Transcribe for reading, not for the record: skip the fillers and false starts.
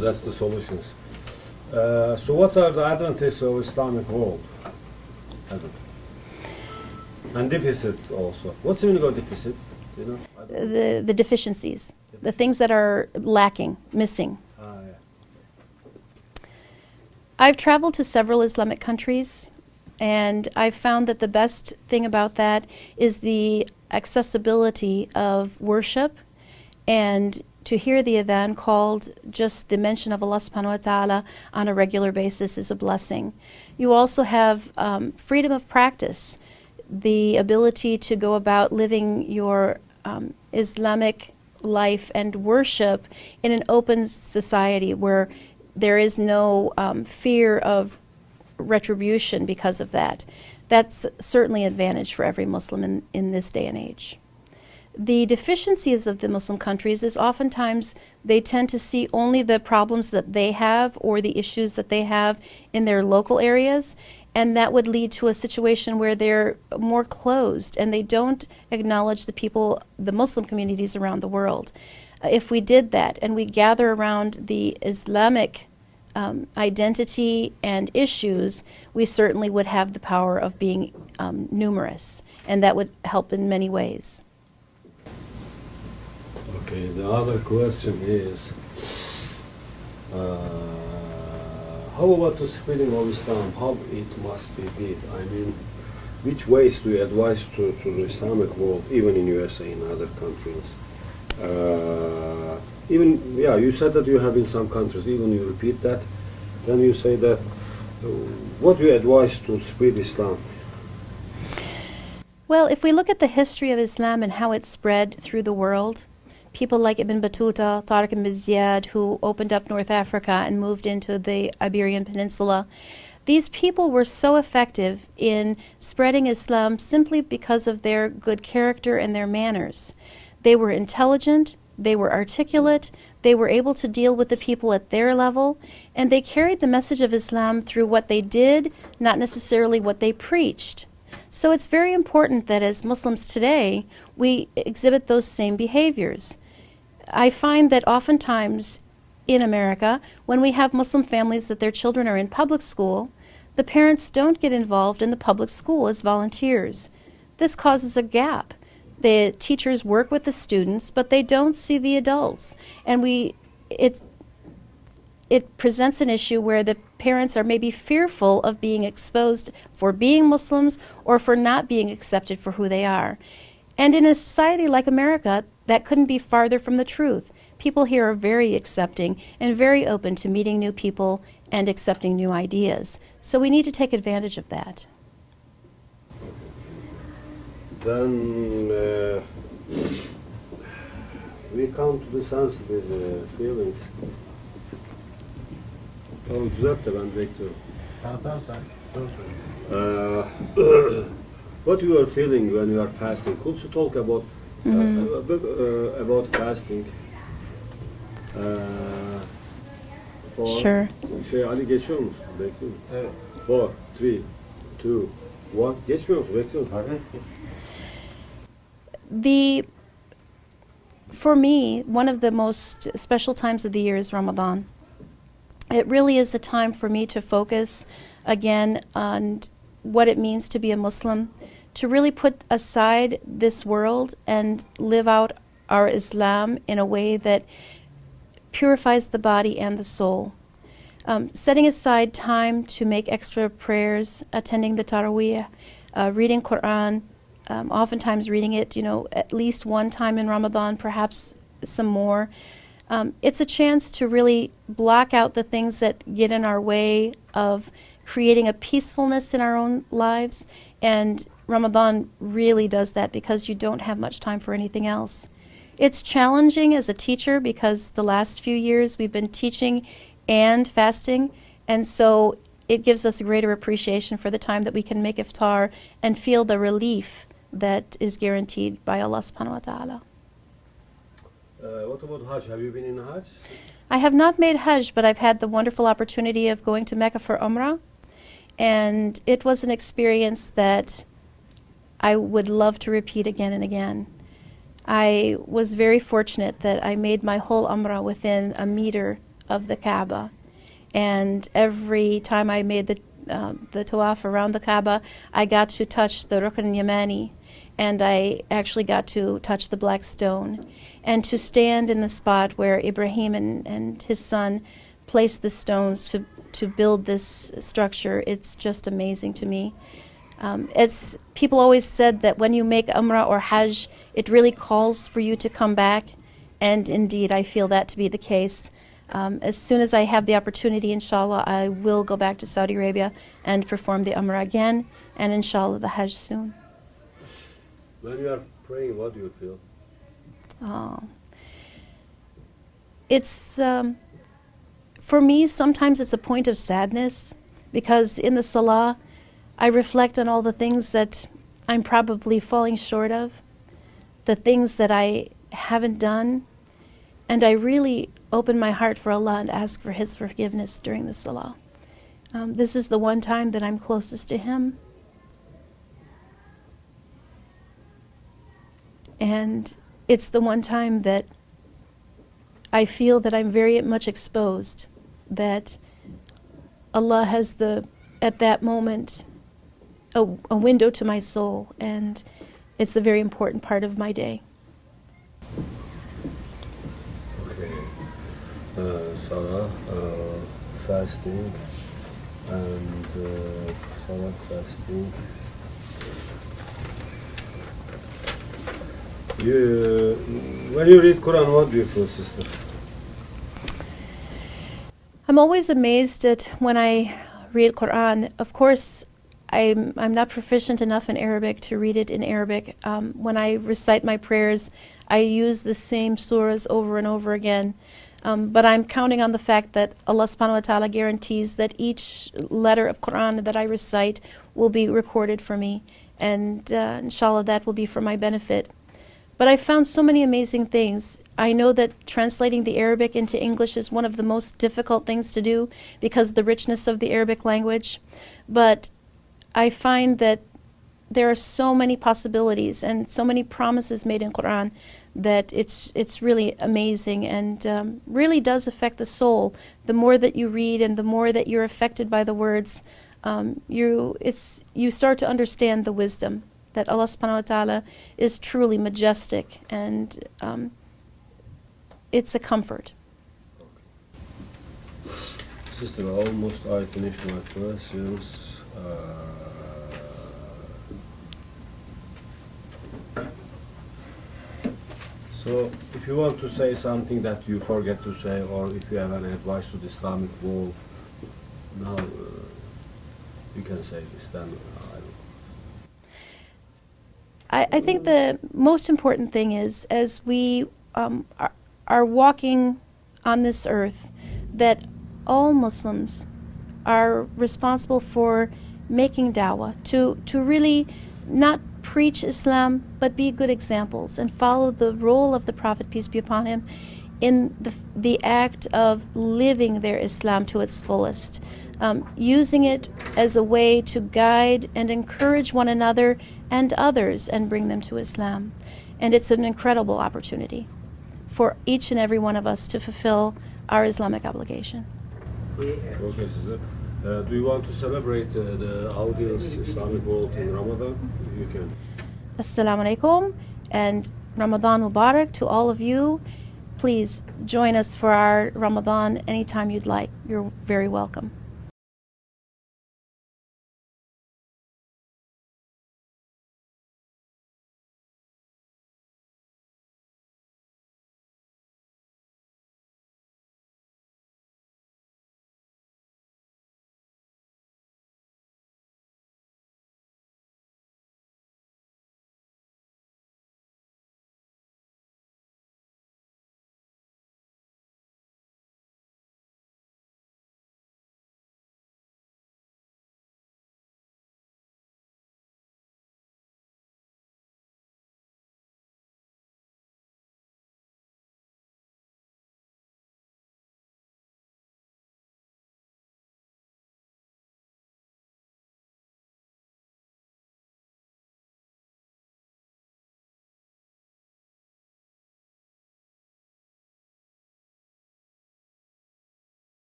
That's the solutions. So what are the advantages of Islamic world? And deficits also. What's the meaning of deficits? You know? The deficiencies, the things that are lacking, missing. Yeah. I've traveled to several Islamic countries, and I've found that the best thing about that is the accessibility of worship, and to hear the adhan called, just the mention of Allah subhanahu wa ta'ala on a regular basis is a blessing. You also have freedom of practice, the ability to go about living your Islamic life and worship in an open society where there is no fear of retribution because of that. That's certainly an advantage for every Muslim in this day and age. The deficiencies of the Muslim countries is oftentimes they tend to see only the problems that they have or the issues that they have in their local areas, and that would lead to a situation where they're more closed and they don't acknowledge the people, the Muslim communities around the world. If we did that and we gather around the Islamic identity and issues, we certainly would have the power of being numerous, and that would help in many ways. Okay, the other question is, how about the spreading of Islam? How it must be did? I mean, which ways do you advise to the Islamic world, even in USA and other countries? You said that you have in some countries, even you repeat that, then you say that, what do you advise to spread Islam? Well, if we look at the history of Islam and how it spread through the world, people like Ibn Battuta, Tariq ibn Ziyad, who opened up North Africa and moved into the Iberian Peninsula, these people were so effective in spreading Islam simply because of their good character and their manners. They were intelligent, they were articulate, they were able to deal with the people at their level, and they carried the message of Islam through what they did, not necessarily what they preached. So it's very important that as Muslims today, we exhibit those same behaviors. I find that oftentimes in America, when we have Muslim families that their children are in public school, the parents don't get involved in the public school as volunteers. This causes a gap. The teachers work with the students, but they don't see the adults. And it presents an issue where the parents are maybe fearful of being exposed for being Muslims or for not being accepted for who they are. And in a society like America, that couldn't be farther from the truth. People here are very accepting and very open to meeting new people and accepting new ideas. So we need to take advantage of that. Then we come to the sensitive feelings. Tamam, düzelt de ben bekliyorum. Tamam sen. What you are feeling when you are fasting? Could you talk about fasting? Sure. Ali geçiyor musun? Bekliyorum. Evet. 4, 3, 2, 1. Geçmiyor musun? Bekliyorum. For me, one of the most special times of the year is Ramadan. It really is a time for me to focus again on what it means to be a Muslim, to really put aside this world and live out our Islam in a way that purifies the body and the soul. Setting aside time to make extra prayers, attending the Taraweeh, reading Quran, oftentimes reading it, at least one time in Ramadan, perhaps some more. It's a chance to really block out the things that get in our way of creating a peacefulness in our own lives, and Ramadan really does that because you don't have much time for anything else. It's challenging as a teacher because the last few years we've been teaching and fasting, and so it gives us a greater appreciation for the time that we can make iftar and feel the relief that is guaranteed by Allah subhanahu wa ta'ala. What about Hajj? Have you been in Hajj? I have not made Hajj, but I've had the wonderful opportunity of going to Mecca for Umrah, and it was an experience that I would love to repeat again and again. I was very fortunate that I made my whole Umrah within a meter of the Kaaba. And every time I made the tawaf around the Kaaba, I got to touch the Rukn Yamani, and I actually got to touch the black stone. And to stand in the spot where Ibrahim and his son placed the stones to build this structure, it's just amazing to me. It's people always said that when you make Umrah or Hajj, it really calls for you to come back, and indeed I feel that to be the case. As soon as I have the opportunity, inshallah, I will go back to Saudi Arabia and perform the Umrah again, and inshallah the Hajj soon. When you are praying, what do you feel? It's, for me, sometimes it's a point of sadness, because in the Salah, I reflect on all the things that I'm probably falling short of, the things that I haven't done, and I really open my heart for Allah and ask for His forgiveness during the Salah. This is the one time that I'm closest to Him. And it's the one time that I feel that I'm very much exposed, that Allah has at that moment, a window to my soul, and it's a very important part of my day. Okay. Salah, fasting, and Salah, fasting. When you read Quran, what do you feel, sister? I'm always amazed at when I read Quran. Of course, I'm not proficient enough in Arabic to read it in Arabic. When I recite my prayers, I use the same surahs over and over again. But I'm counting on the fact that Allah subhanahu wa ta'ala guarantees that each letter of Quran that I recite will be recorded for me. And inshallah, that will be for my benefit. But I found so many amazing things. I know that translating the Arabic into English is one of the most difficult things to do because of the richness of the Arabic language. But I find that there are so many possibilities and so many promises made in Quran that it's really amazing and really does affect the soul. The more that you read and the more that you're affected by the words, you start to understand the wisdom that Allah subhanahu wa ta'ala is truly majestic, and it's a comfort. Sister, almost I finished my questions. So, if you want to say something that you forget to say, or if you have any advice to the Islamic world, now you can say this, then I think the most important thing is, as we are walking on this earth, that all Muslims are responsible for making da'wah, to really not preach Islam, but be good examples and follow the role of the Prophet, peace be upon him, in the act of living their Islam to its fullest, using it as a way to guide and encourage one another and others and bring them to Islam. And it's an incredible opportunity for each and every one of us to fulfill our Islamic obligation. Okay, sister. Do you want to celebrate the audience Islamic world in Ramadan? You can. Assalamu alaikum and Ramadan Mubarak to all of you. Please join us for our Ramadan anytime you'd like. You're very welcome.